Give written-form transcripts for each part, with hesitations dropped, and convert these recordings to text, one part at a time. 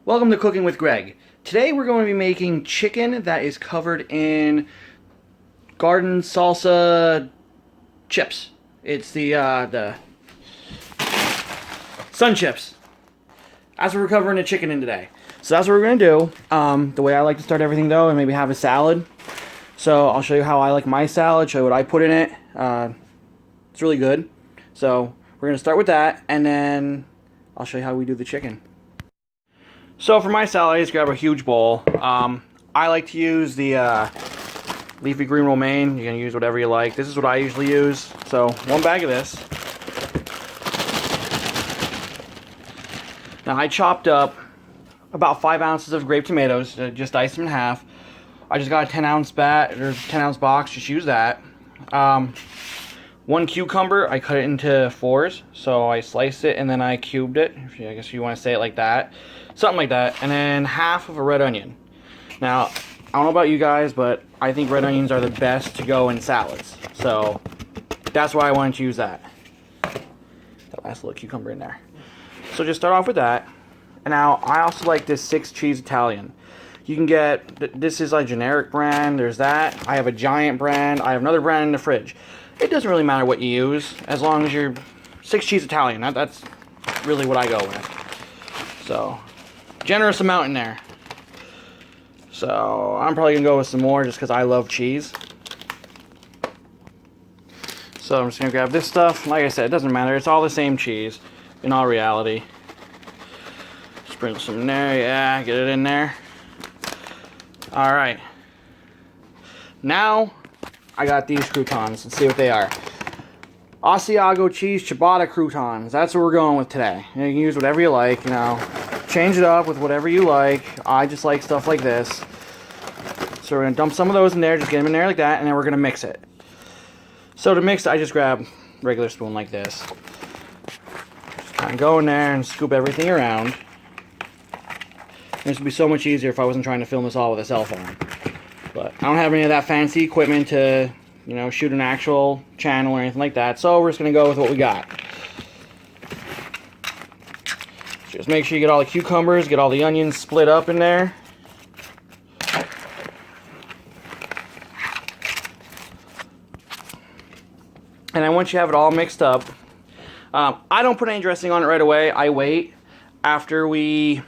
Welcome to Cooking with Greg. Today we're going to be making chicken that is covered in garden salsa chips. It's the sun chips. That's what we're covering the chicken in today. So that's what we're going to do. The way I like to start everything though, and maybe have a salad. So I'll show you how I like my salad, show you what I put in it. It's really good. So we're going to start with that, and then I'll show you how we do the chicken. So for my salad, I just grab a huge bowl. I like to use the leafy green romaine. You can use whatever you like. This is what I usually use. So one bag of this. Now I chopped up about 5 ounces of grape tomatoes. Just diced them in half. I just got a 10-ounce bat or 10-ounce box. Just use that. One cucumber, I cut it into fours. So I sliced it and then I cubed it. I guess you want to say it like that. Something like that. And then half of a red onion. Now, I don't know about you guys, but I think red onions are the best to go in salads. So that's why I wanted to use that. That last little cucumber in there. So just start off with that. And now, I also like this 6 cheese Italian. You can get, this is a generic brand. There's that. I have a giant brand. I have another brand in the fridge. It doesn't really matter what you use, as long as you're 6 cheese Italian. That's really what I go with. So, generous amount in there. So, I'm probably going to go with some more just because I love cheese. So, I'm just going to grab this stuff. Like I said, it doesn't matter. It's all the same cheese in all reality. Sprinkle some in there. Yeah, get it in there. Alright. Now, I got these croutons. Let's see what they are. Asiago cheese ciabatta croutons. That's what we're going with today. You can use whatever you like, you know. Change it up with whatever you like. I just like stuff like this. So we're going to dump some of those in there. Just get them in there like that. And then we're going to mix it. So to mix, I just grab a regular spoon like this. Just kind of go in there and scoop everything around. This would be so much easier if I wasn't trying to film this all with a cell phone. But I don't have any of that fancy equipment to, you know, shoot an actual channel or anything like that. So we're just going to go with what we got. Just make sure you get all the cucumbers, get all the onions split up in there. And then once you have it all mixed up, I don't put any dressing on it right away. I wait after we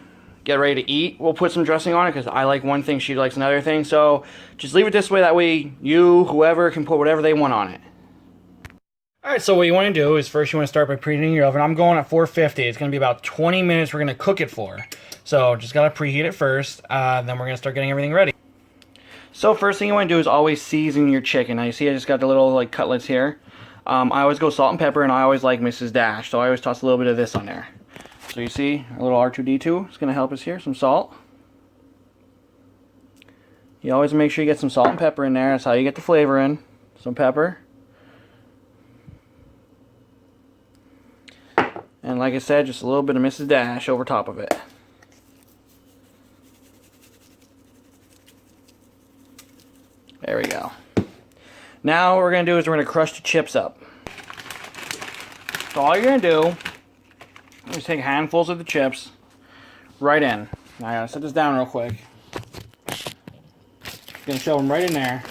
get ready to eat. We'll put some dressing on it because I like one thing, she likes another thing. So just leave it this way. That way you, whoever, can put whatever they want on it. Alright, so what you want to do is first you want to start by preheating your oven. I'm going at 450. It's going to be about 20 minutes we're going to cook it for. So just got to preheat it first. Then we're going to start getting everything ready. So first thing you want to do is always season your chicken. Now you see I just got the little like cutlets here. I always go salt and pepper, and I always like Mrs. Dash. So I always toss a little bit of this on there. So you see, a little R2-D2 is going to help us here. Some salt. You always make sure you get some salt and pepper in there. That's how you get the flavor in. Some pepper. And like I said, just a little bit of Mrs. Dash over top of it. There we go. Now what we're going to do is we're going to crush the chips up. So all you're going to do just take handfuls of the chips right in. Now I gotta set this down real quick. Gonna shove them right in there.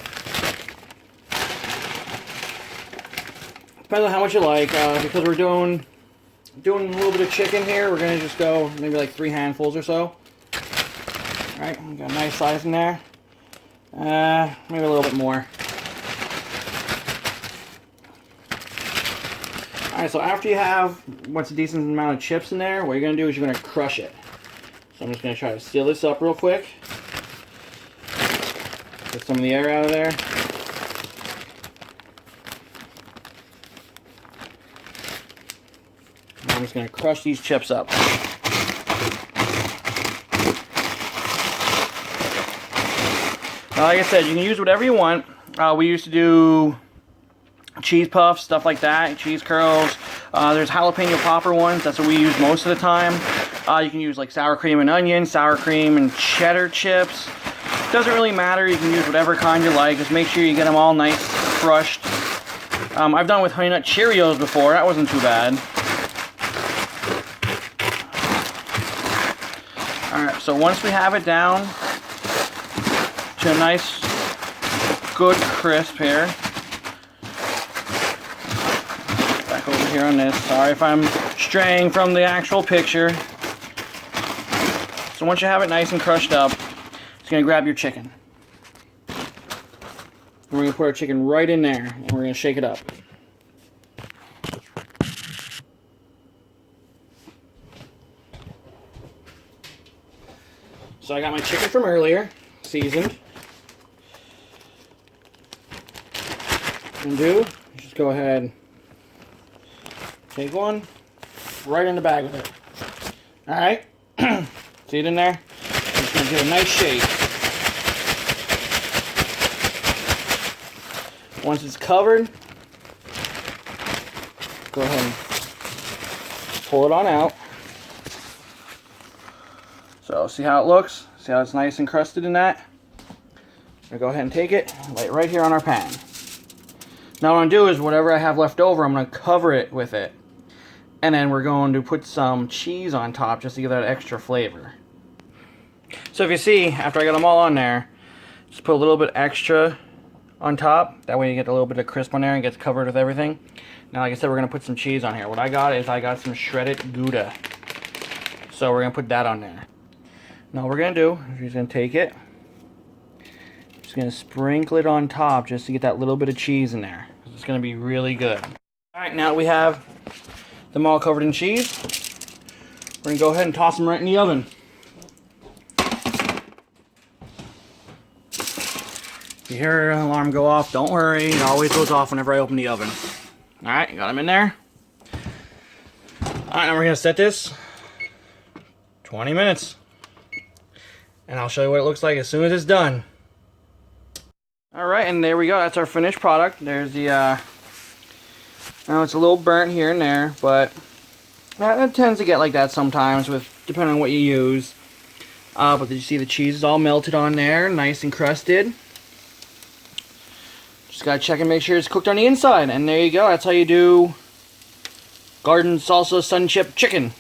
Depends on how much you like. Because we're doing a little bit of chicken here, we're gonna just go maybe like 3 handfuls or so. Alright, we got a nice size in there. Maybe a little bit more. Alright, so after you have what's a decent amount of chips in there, what you're going to do is you're going to crush it. So I'm just going to try to seal this up real quick. Get some of the air out of there. And I'm just going to crush these chips up. Now, like I said, you can use whatever you want. We used to do cheese puffs, stuff like that, cheese curls. There's jalapeno popper ones. That's what we use most of the time. You can use like sour cream and onion, sour cream and cheddar chips. Doesn't really matter. You can use whatever kind you like. Just make sure you get them all nice crushed. I've done with Honey Nut Cheerios before. That wasn't too bad. Alright, so once we have it down to a nice, good crisp here. Back over here on this. Sorry if I'm straying from the actual picture. So once you have it nice and crushed up, it's going to grab your chicken. We're going to put our chicken right in there, and we're going to shake it up. So I got my chicken from earlier, seasoned. And just go ahead, take one, right in the bag with it. Alright, see it in there? I'm just going to give it a nice shake. Once it's covered, go ahead and pull it on out. So see how it looks? See how it's nice and crusted in that? I'm going to go ahead and take it, lay it right here on our pan. Now what I'm going to do is whatever I have left over, I'm going to cover it with it. And then we're going to put some cheese on top just to give that extra flavor. So if you see, after I got them all on there, just put a little bit extra on top. That way you get a little bit of crisp on there and gets covered with everything. Now like I said, we're going to put some cheese on here. What I got some shredded Gouda. So we're going to put that on there. Now what we're going to do, is we're just going to take it, just going to sprinkle it on top just to get that little bit of cheese in there. It's going to be really good. Alright, now that we have them all covered in cheese, we're going to go ahead and toss them right in the oven. If you hear an alarm go off, don't worry, it always goes off whenever I open the oven. Alright, got them in there. Alright, now we're going to set this 20 minutes. And I'll show you what it looks like as soon as it's done. Alright, and there we go. That's our finished product. There's the, now it's a little burnt here and there, but it tends to get like that sometimes, depending on what you use. But did you see the cheese is all melted on there, nice and crusted? Just gotta check and make sure it's cooked on the inside. And there you go. That's how you do garden salsa sun chip chicken.